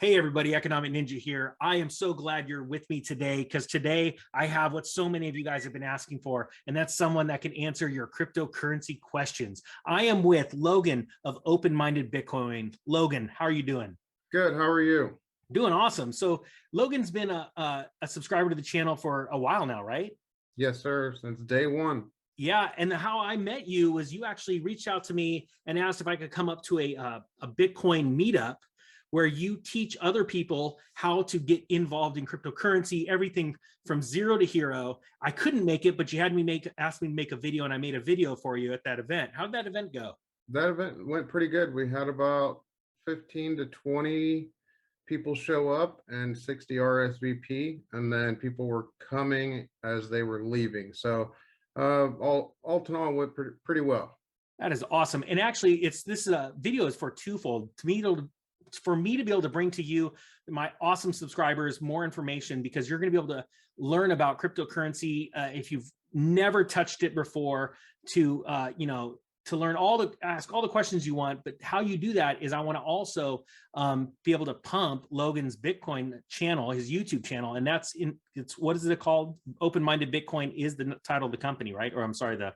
Hey everybody, Economic Ninja here. I am so glad you're with me today because today I have what so many of you guys have been asking for, and that's someone that can answer your cryptocurrency questions. I am with Logan of Open-Minded Bitcoin. Logan, how are you doing? Good. How are you? Doing awesome. So Logan's been a subscriber to the channel for a while now, right? Yes, sir. Since day one. Yeah, and how I met you was you actually reached out to me and asked if I could come up to a Bitcoin meetup where you teach other people how to get involved in cryptocurrency, everything from zero to hero. I couldn't make it, but you had asked me to make a video, and I made a video for you at that event. How'd that event go? That event went pretty good. We had about 15 to 20 people show up and 60 RSVP, and then people were coming as they were leaving. So all in all, went pretty well. That is awesome. And actually, this video is for twofold. For me to be able to bring to you, my awesome subscribers, more information, because you're going to be able to learn about cryptocurrency if you've never touched it before, to learn ask all the questions you want. But how you do that is I want to also be able to pump Logan's Bitcoin channel, his YouTube channel, and it's what is it called? Open-Minded Bitcoin is the title of the company, right? Or I'm sorry, the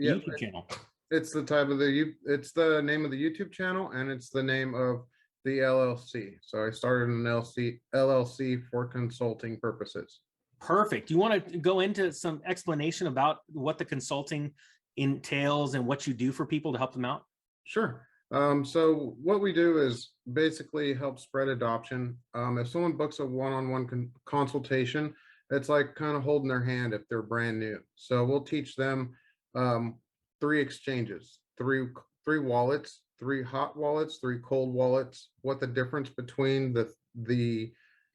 YouTube channel. It's the it's the name of the YouTube channel, and it's the name of the LLC. So I started an LLC for consulting purposes. Perfect. You want to go into some explanation about what the consulting entails and what you do for people to help them out? Sure. So what we do is basically help spread adoption. If someone books a one-on-one consultation, it's like kind of holding their hand if they're brand new. So we'll teach them 3 exchanges, three wallets, 3 hot wallets, 3 cold wallets, what the difference between the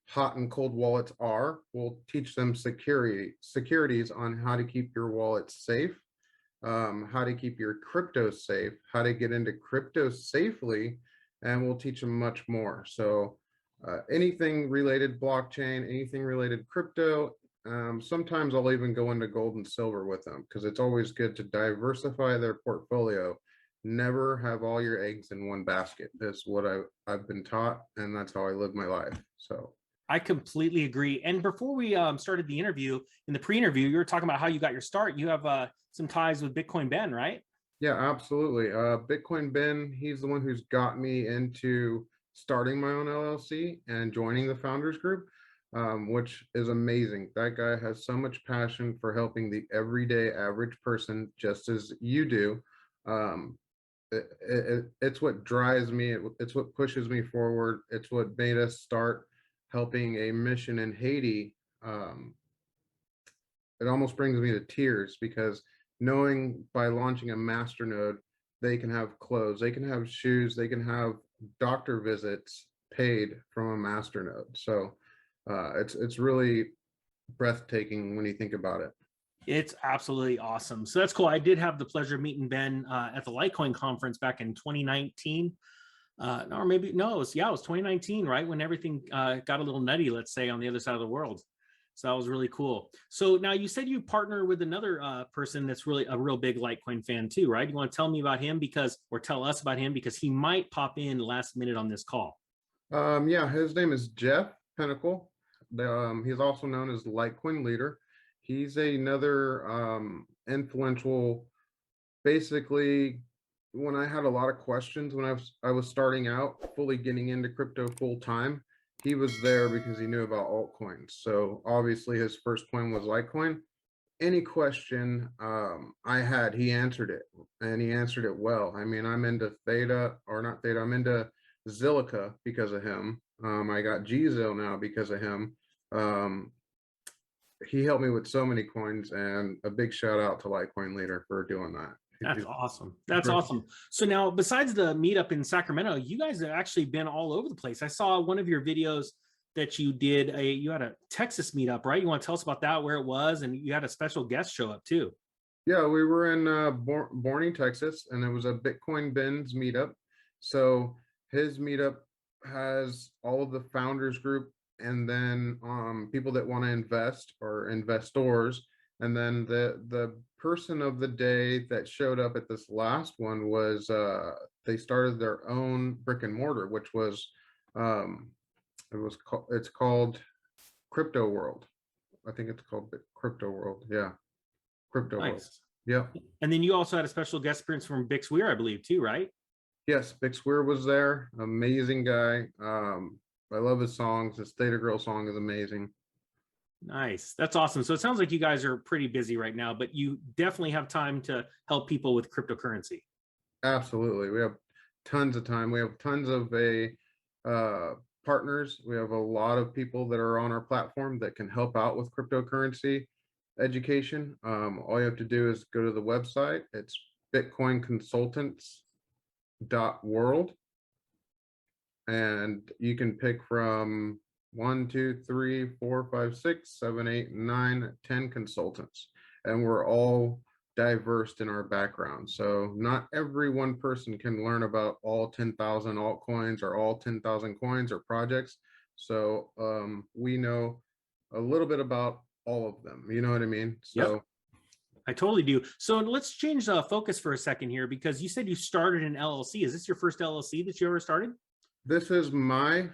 hot and cold wallets are. We'll teach them securities on how to keep your wallet safe, how to keep your crypto safe, how to get into crypto safely, and we'll teach them much more. So anything related blockchain, anything related crypto. Sometimes I'll even go into gold and silver with them because it's always good to diversify their portfolio. Never have all your eggs in one basket. That's what I've been taught, and that's how I live my life. So I completely agree. And before we started the interview, in the pre-interview, you were talking about how you got your start. You have some ties with Bitcoin Ben, right? Yeah, absolutely. Bitcoin Ben, he's the one who's got me into starting my own LLC and joining the founders group, which is amazing. That guy has so much passion for helping the everyday average person, just as you do. It's what drives me. It's what pushes me forward. It's what made us start helping a mission in Haiti. It almost brings me to tears because knowing by launching a masternode, they can have clothes, they can have shoes, they can have doctor visits paid from a masternode. So it's really breathtaking when you think about it. It's absolutely awesome. So that's cool. I did have the pleasure of meeting Ben at the Litecoin conference back in 2019. Or maybe, no, it was 2019, right? When everything got a little nutty, let's say, on the other side of the world. So that was really cool. So now you said you partner with another person that's really a real big Litecoin fan too, right? You want to tell me about him or tell us about him because he might pop in last minute on this call. Yeah, his name is Jeff Pinnacle. He's also known as Litecoin Leader. He's another influential. Basically, when I had a lot of questions when I was starting out, fully getting into crypto full time, he was there because he knew about altcoins. So obviously his first coin was Litecoin. Any question I had, he answered it, and he answered it well. I mean, I'm into Theta, or not Theta, I'm into Zilliqa because of him. I got GZIL now because of him. He helped me with so many coins, and a big shout out to Litecoin Leader for doing that. That's awesome. That's awesome. So now, besides the meetup in Sacramento, you guys have actually been all over the place. I saw one of your videos that you did. You had a Texas meetup, right? You want to tell us about that, where it was, and you had a special guest show up too. Yeah, we were in Borney, Texas, and it was a Bitcoin Ben's meetup. So his meetup has all of the founders group, and then people that want to invest or investors. And then the person of the day that showed up at this last one was they started their own brick and mortar, which was it's called Crypto World. I think it's called Crypto World. Yeah. Crypto World. Nice. Yep. And then you also had a special guest appearance from Bix Weir, I believe, too, right? Yes, Bix Weir was there. Amazing guy. I love his songs. His Theta Girl song is amazing. Nice. That's awesome. So it sounds like you guys are pretty busy right now, but you definitely have time to help people with cryptocurrency. Absolutely. We have tons of time. We have tons of partners. We have a lot of people that are on our platform that can help out with cryptocurrency education. All you have to do is go to the website. It's bitcoinconsultants.world, and you can pick from 1, 2, 3, 4, 5, 6, 7, 8, 9, 10 consultants, and we're all diverse in our background. So not every one person can learn about all 10,000 altcoins or all 10,000 coins or projects. So we know a little bit about all of them. You know what I mean? So yep. I totally do. So let's change the focus for a second here, because you said you started an LLC. Is this your first LLC that you ever started? This is my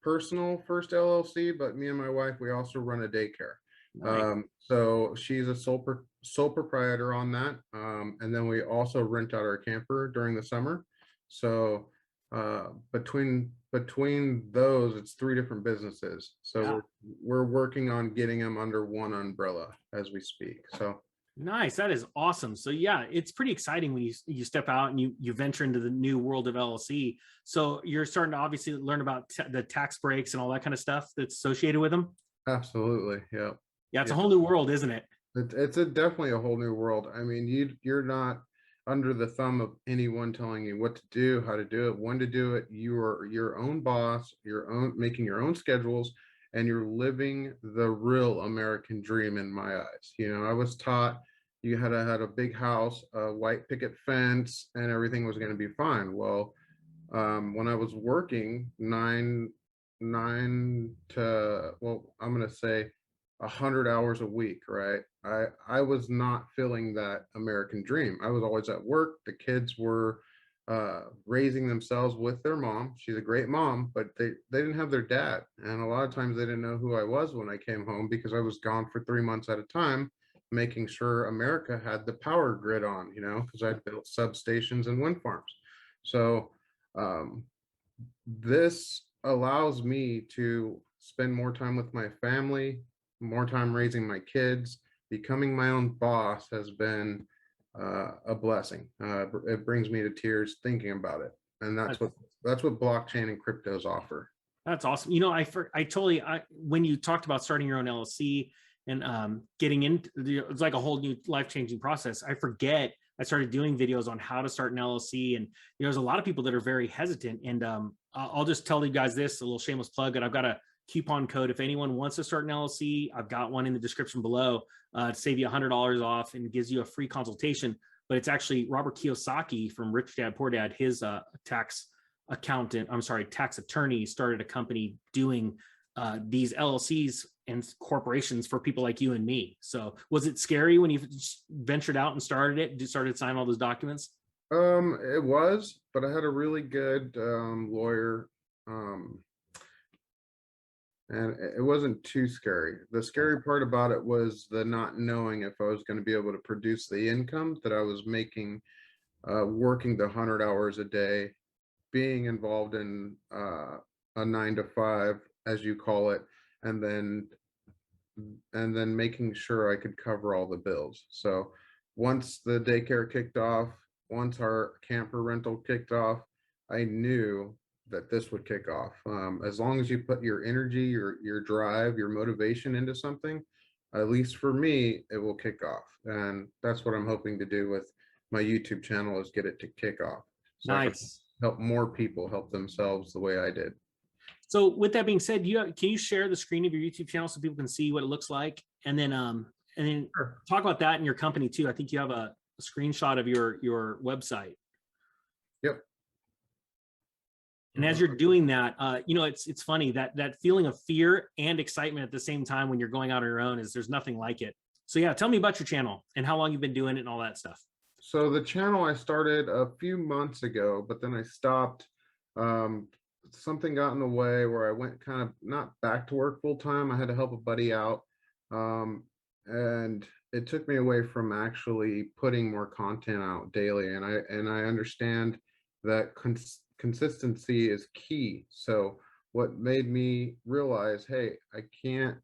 personal first LLC, but me and my wife, we also run a daycare. Nice. So she's a sole proprietor on that. And then we also rent out our camper during the summer. So between those, it's 3 different businesses. So yeah, we're working on getting them under one umbrella as we speak. So nice. That is awesome. So yeah, it's pretty exciting when you step out and you venture into the new world of LLC. So you're starting to obviously learn about the tax breaks and all that kind of stuff that's associated with them. Absolutely. Yeah. Yeah. It's a whole new world, isn't it? It's definitely a whole new world. I mean, you're not under the thumb of anyone telling you what to do, how to do it, when to do it. You are your own boss, making your own schedules, and you're living the real American dream in my eyes. You know, I was taught you had a big house, a white picket fence, and everything was going to be fine. Well, when I was working 9 to, well, I'm going to say 100 hours a week, right? I was not feeling that American dream. I was always at work. The kids were raising themselves with their mom. She's a great mom, but they didn't have their dad. And a lot of times they didn't know who I was when I came home, because I was gone for 3 months at a time, making sure America had the power grid on, you know, because I built substations and wind farms. So this allows me to spend more time with my family, more time raising my kids. Becoming my own boss has been a blessing. It brings me to tears thinking about it, and that's what blockchain and cryptos offer. That's awesome. You know, when you talked about starting your own LLC and getting into it's like a whole new life-changing process. I forget I started doing videos on how to start an LLC, and there's a lot of people that are very hesitant. And I'll just tell you guys this, a little shameless plug, that I've got a coupon code. If anyone wants to start an LLC, I've got one in the description below to save you $100 off and gives you a free consultation. But it's actually Robert Kiyosaki from Rich Dad Poor Dad. His tax attorney started a company doing these LLCs and corporations for people like you and me. So was it scary when you ventured out and started signing all those documents? It was, but I had a really good lawyer. And it wasn't too scary. The scary part about it was the not knowing if I was going to be able to produce the income that I was making, working the 100 hours a day, being involved in a 9 to 5, as you call it, and then making sure I could cover all the bills. So once the daycare kicked off, once our camper rental kicked off, I knew that this would kick off. As long as you put your energy, your drive, your motivation into something, at least for me, it will kick off. And that's what I'm hoping to do with my YouTube channel, is get it to kick off. So nice. Help more people help themselves the way I did. So with that being said, can you share the screen of your YouTube channel so people can see what it looks like? And then sure, talk about that in your company too. I think you have a screenshot of your website. Yep. And as you're doing that, you know, it's funny that feeling of fear and excitement at the same time when you're going out on your own there's nothing like it. So yeah, tell me about your channel and how long you've been doing it and all that stuff. So the channel I started a few months ago, but then I stopped something got in the way where I went kind of not back to work full time. I had to help a buddy out. And it took me away from actually putting more content out daily. And I understand that consistency is key. So what made me realize, hey, I can't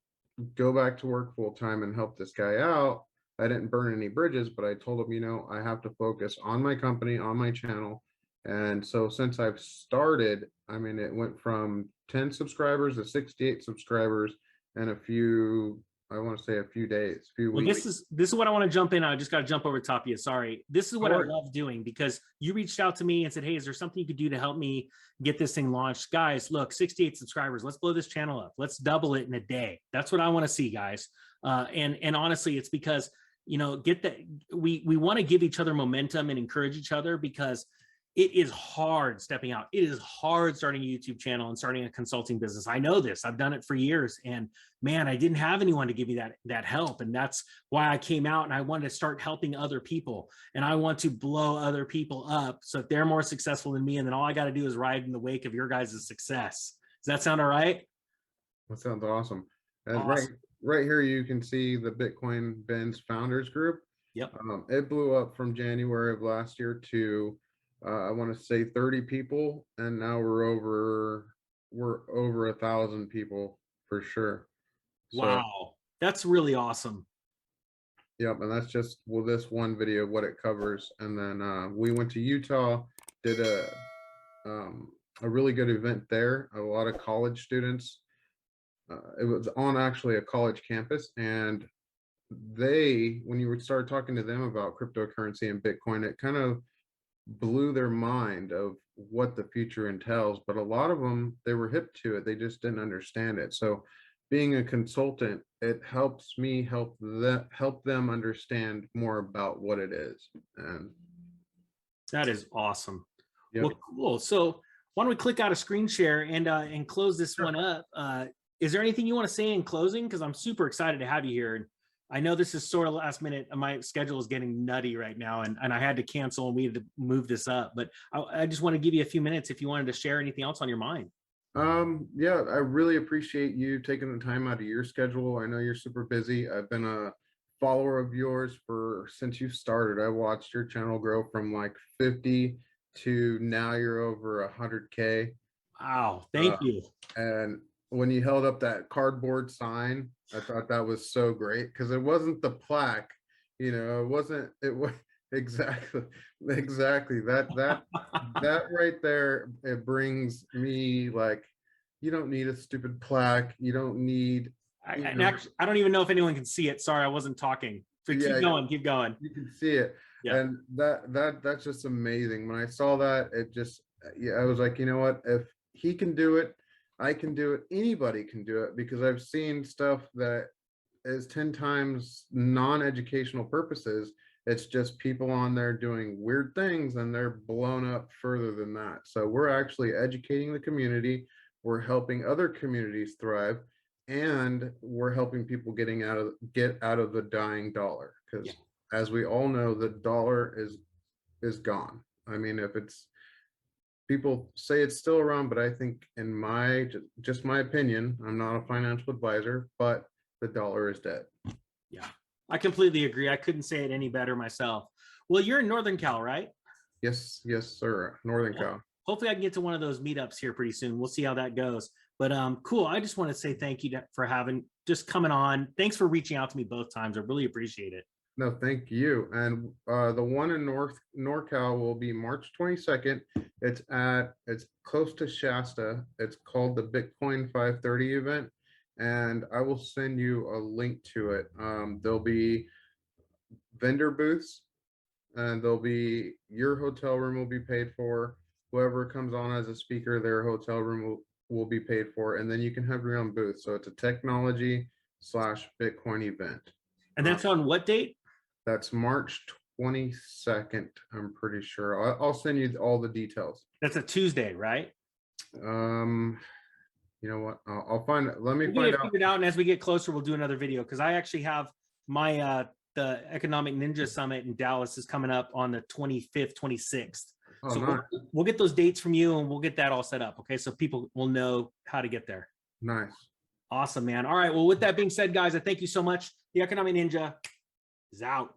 go back to work full time and help this guy out. I didn't burn any bridges, but I told him, you know, I have to focus on my company, on my channel. And so since I've started, I mean, it went from 10 subscribers to 68 subscribers in a few, I want to say a few days, few Well, weeks. this is what I want to jump in. I just got to jump over the top of you. Sorry. This is what I love doing, because you reached out to me and said, hey, is there something you could do to help me get this thing launched? Guys, look, 68 subscribers. Let's blow this channel up. Let's double it in a day. That's what I want to see, guys. And honestly, it's because, you know, we want to give each other momentum and encourage each other, because it is hard stepping out. It is hard starting a YouTube channel and starting a consulting business. I know this. I've done it for years, and man, I didn't have anyone to give me that help. And that's why I came out and I wanted to start helping other people. And I want to blow other people up so that they're more successful than me. And then all I got to do is ride in the wake of your guys' success. Does that sound all right? That sounds awesome. And Awesome. right here, you can see the Bitcoin Ben's founders group. Yep. It blew up from January of last year to I want to say 30 people, and now we're over 1,000 people for sure. So, Wow, that's really awesome. yep, and that's just this one video what it covers. And then we went to Utah, did a really good event there. A lot of college students. It was on actually a college campus, and when you would start talking to them about cryptocurrency and Bitcoin, it kind of blew their mind of what the future entails. But a lot of them, they were hip to it, they just didn't understand it. So being a consultant, it helps me help them understand more about what it is. And That is awesome. yep. Well, cool. So why don't we click out a screen share and close this one up? Is there anything you want to say in closing? Because I'm super excited to have you here. And I know this is sort of last minute. My schedule is getting nutty right now, and I had to cancel and we had to move this up. But I just want to give you a few minutes if you wanted to share anything else on your mind. Yeah, I really appreciate you taking the time out of your schedule. I know you're super busy. I've been a follower of yours since you started. I watched your channel grow from like 50 to now you're over 100K. Wow, thank you. And when you held up that cardboard sign, I thought that was so great, because it wasn't the plaque, you know, it was exactly that right there. It brings me like, you don't need a stupid plaque. You don't need, Actually, I don't even know if anyone can see it. Sorry, I wasn't talking. So keep going. You can see it. Yeah. And that's just amazing. When I saw that, it just, I was like, you know what, if he can do it, I can do it. Anybody can do it, because I've seen stuff that is 10 times non-educational purposes. It's just people on there doing weird things, and they're blown up further than that. So we're actually educating the community. We're helping other communities thrive, and we're helping people get out of the dying dollar. Because as we all know, the dollar is gone. I mean, people say it's still around, but I think in just my opinion, I'm not a financial advisor, but the dollar is dead. Yeah, I completely agree. I couldn't say it any better myself. Well, you're in Northern Cal, right? Yes, sir. Northern Cal. Hopefully I can get to one of those meetups here pretty soon. We'll see how that goes. But cool. I just want to say thank you for just coming on. Thanks for reaching out to me both times. I really appreciate it. No, thank you. And the one in NorCal will be March 22nd. It's close to Shasta. It's called the Bitcoin 530 event, and I will send you a link to it. There'll be vendor booths, and your hotel room will be paid for. Whoever comes on as a speaker, their hotel room will be paid for, and then you can have your own booth. So it's a technology/Bitcoin event. And that's on what date? That's March 22nd, I'm pretty sure. I'll send you all the details. That's a Tuesday, right? You know what? I'll find it. Let me find out. Figured out, and as we get closer, we'll do another video, because I actually have my the Economic Ninja Summit in Dallas is coming up on the 25th, 26th. Oh, So nice. we'll get those dates from you and we'll get that all set up. Okay. So people will know how to get there. Nice. Awesome, man. All right. Well, with that being said, guys, I thank you so much. The Economic Ninja is out.